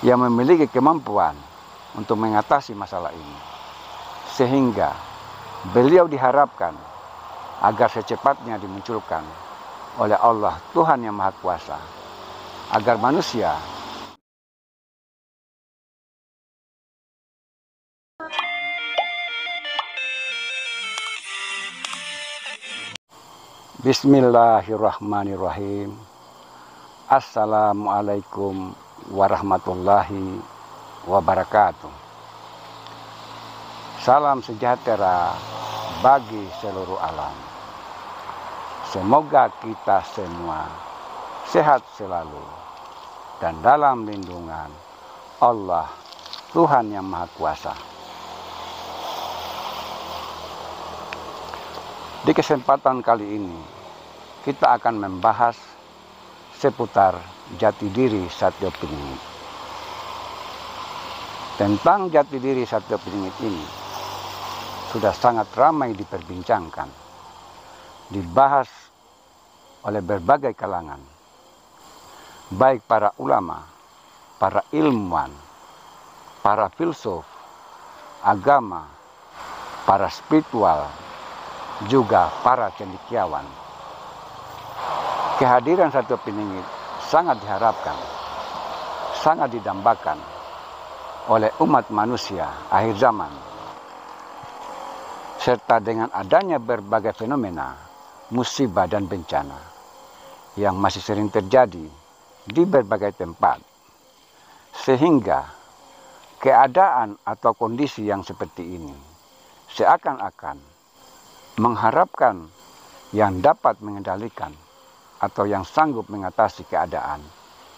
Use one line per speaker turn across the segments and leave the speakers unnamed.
yang memiliki kemampuan untuk mengatasi masalah ini. Sehingga beliau diharapkan agar secepatnya dimunculkan oleh Allah Tuhan yang Maha Kuasa, agar manusia Bismillahirrahmanirrahim. Assalamualaikum warahmatullahi wabarakatuh. Salam sejahtera bagi seluruh alam. Semoga kita semua sehat selalu dan dalam lindungan Allah Tuhan yang Maha Kuasa. Di kesempatan kali ini kita akan membahas seputar jati diri Satyo Piningit. Tentang jati diri Satyo Piningit ini sudah sangat ramai diperbincangkan, dibahas oleh berbagai kalangan, baik para ulama, para ilmuwan, para filsuf, agama, para spiritual, juga para cendekiawan. Kehadiran Satyo Piningit sangat diharapkan, sangat didambakan oleh umat manusia akhir zaman. Serta dengan adanya berbagai fenomena, musibah dan bencana yang masih sering terjadi di berbagai tempat. Sehingga keadaan atau kondisi yang seperti ini seakan-akan mengharapkan yang dapat mengendalikan atau yang sanggup mengatasi keadaan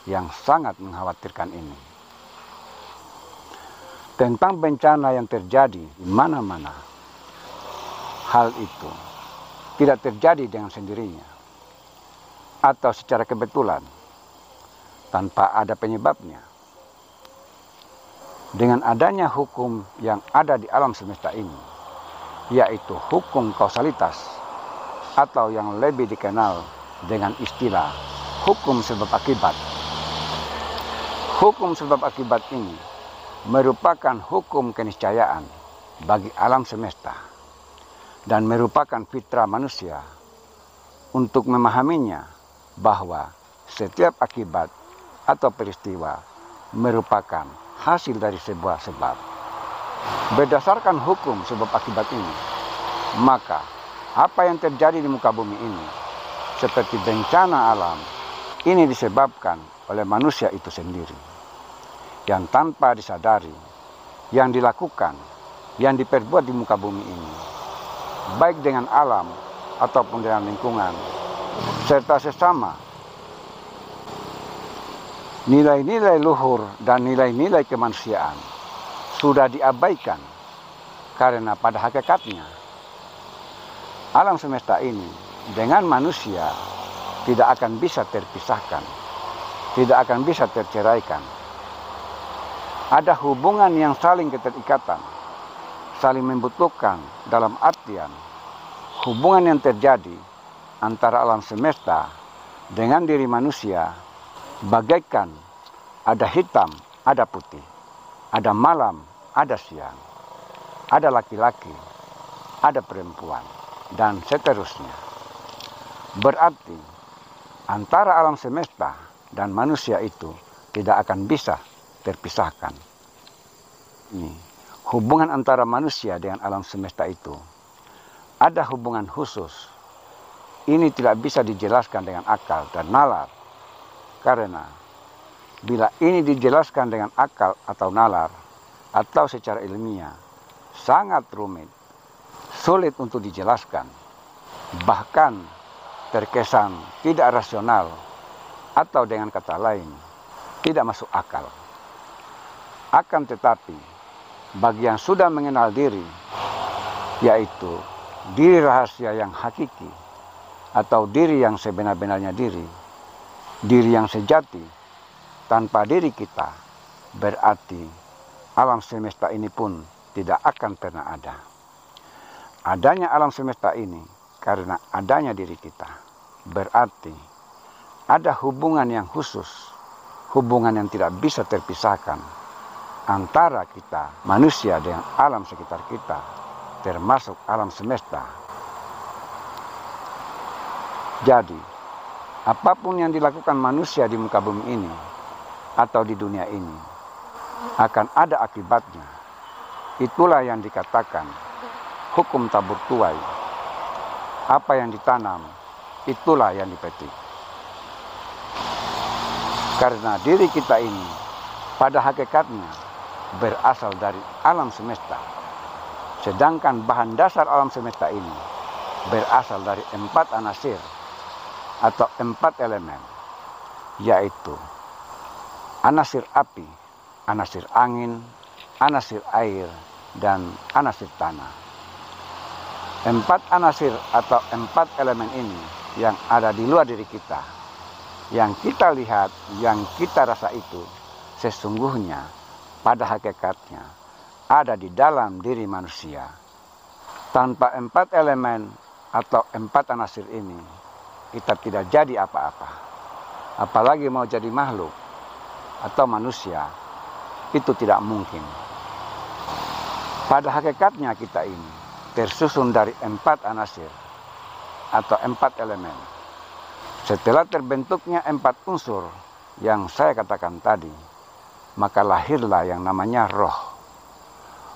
yang sangat mengkhawatirkan ini. Tentang bencana yang terjadi di mana-mana, hal itu tidak terjadi dengan sendirinya atau secara kebetulan tanpa ada penyebabnya. Dengan adanya hukum yang ada di alam semesta ini, yaitu hukum kausalitas atau yang lebih dikenal dengan istilah hukum sebab akibat. Hukum sebab akibat ini merupakan hukum keniscayaan bagi alam semesta dan merupakan fitrah manusia untuk memahaminya bahwa setiap akibat atau peristiwa merupakan hasil dari sebuah sebab. Berdasarkan hukum sebab akibat ini, maka apa yang terjadi di muka bumi ini seperti bencana alam ini disebabkan oleh manusia itu sendiri, yang tanpa disadari, yang dilakukan, yang diperbuat di muka bumi ini, baik dengan alam ataupun dengan lingkungan serta sesama. Nilai-nilai luhur dan nilai-nilai kemanusiaan sudah diabaikan karena pada hakikatnya alam semesta ini dengan manusia tidak akan bisa terpisahkan, tidak akan bisa terceraikan. Ada hubungan yang saling keterikatan, saling membutuhkan dalam artian hubungan yang terjadi antara alam semesta dengan diri manusia bagaikan ada hitam, ada putih, ada malam, ada siang, ada laki-laki, ada perempuan, dan seterusnya. Berarti antara alam semesta dan manusia itu tidak akan bisa terpisahkan. Hubungan antara manusia dengan alam semesta itu ada hubungan khusus. Ini tidak bisa dijelaskan dengan akal dan nalar, karena bila ini dijelaskan dengan akal atau nalar atau secara ilmiah, sangat rumit, sulit untuk dijelaskan, bahkan terkesan tidak rasional atau dengan kata lain tidak masuk akal. Akan tetapi bagi yang sudah mengenal diri, yaitu diri rahasia yang hakiki atau diri yang sebenar-benarnya diri yang sejati tanpa diri kita, berarti alam semesta ini pun tidak akan pernah ada. Adanya alam semesta ini karena adanya diri kita. Berarti ada hubungan yang khusus, hubungan yang tidak bisa terpisahkan antara kita manusia dengan alam sekitar kita, termasuk alam semesta. Jadi, apapun yang dilakukan manusia di muka bumi ini atau di dunia ini akan ada akibatnya. Itulah yang dikatakan hukum tabur tuai. Apa yang ditanam, itulah yang dipetik. Karena diri kita ini pada hakikatnya berasal dari alam semesta. Sedangkan bahan dasar alam semesta ini berasal dari 4 anasir atau 4 elemen, yaitu anasir api, anasir angin, anasir air, dan anasir tanah. 4 anasir atau 4 elemen ini yang ada di luar diri kita, yang kita lihat, yang kita rasa itu sesungguhnya pada hakikatnya ada di dalam diri manusia. Tanpa 4 elemen atau 4 anasir ini, kita tidak jadi apa-apa. Apalagi mau jadi makhluk atau manusia, itu tidak mungkin. Pada hakikatnya kita ini tersusun dari 4 anasir atau 4 elemen. Setelah terbentuknya 4 unsur yang saya katakan tadi, maka lahirlah yang namanya roh.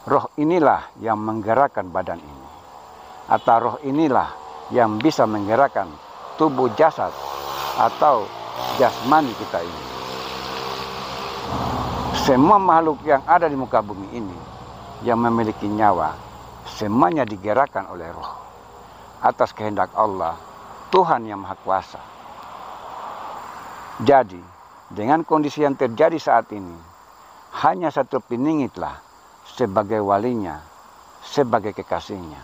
Roh inilah yang menggerakkan badan ini, atau roh inilah yang bisa menggerakkan tubuh jasad atau jasmani kita ini. Semua makhluk yang ada di muka bumi ini yang memiliki nyawa, semuanya digerakkan oleh roh atas kehendak Allah, Tuhan yang Maha Kuasa. Jadi, dengan kondisi yang terjadi saat ini, hanya satu piningitlah sebagai walinya, sebagai kekasihnya,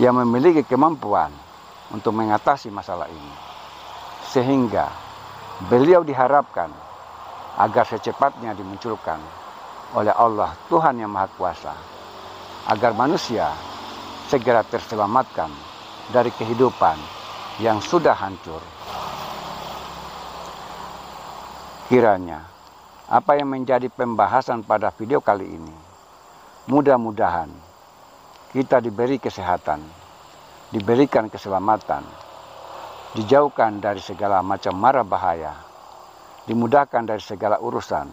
yang memiliki kemampuan untuk mengatasi masalah ini. Sehingga beliau diharapkan agar secepatnya dimunculkan oleh Allah, Tuhan yang Maha Kuasa, agar manusia segera terselamatkan dari kehidupan yang sudah hancur. Kiranya apa yang menjadi pembahasan pada video kali ini, mudah-mudahan kita diberi kesehatan, diberikan keselamatan, dijauhkan dari segala macam mara bahaya, dimudahkan dari segala urusan.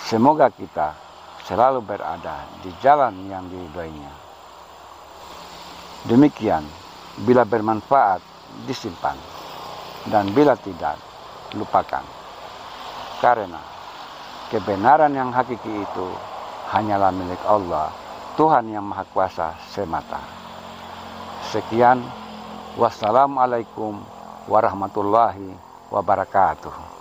Semoga kita selalu berada di jalan yang diridhoinya. Demikian, bila bermanfaat disimpan, dan bila tidak, lupakan. Karena kebenaran yang hakiki itu hanyalah milik Allah, Tuhan yang Maha Kuasa semata. Sekian, wassalamualaikum warahmatullahi wabarakatuh.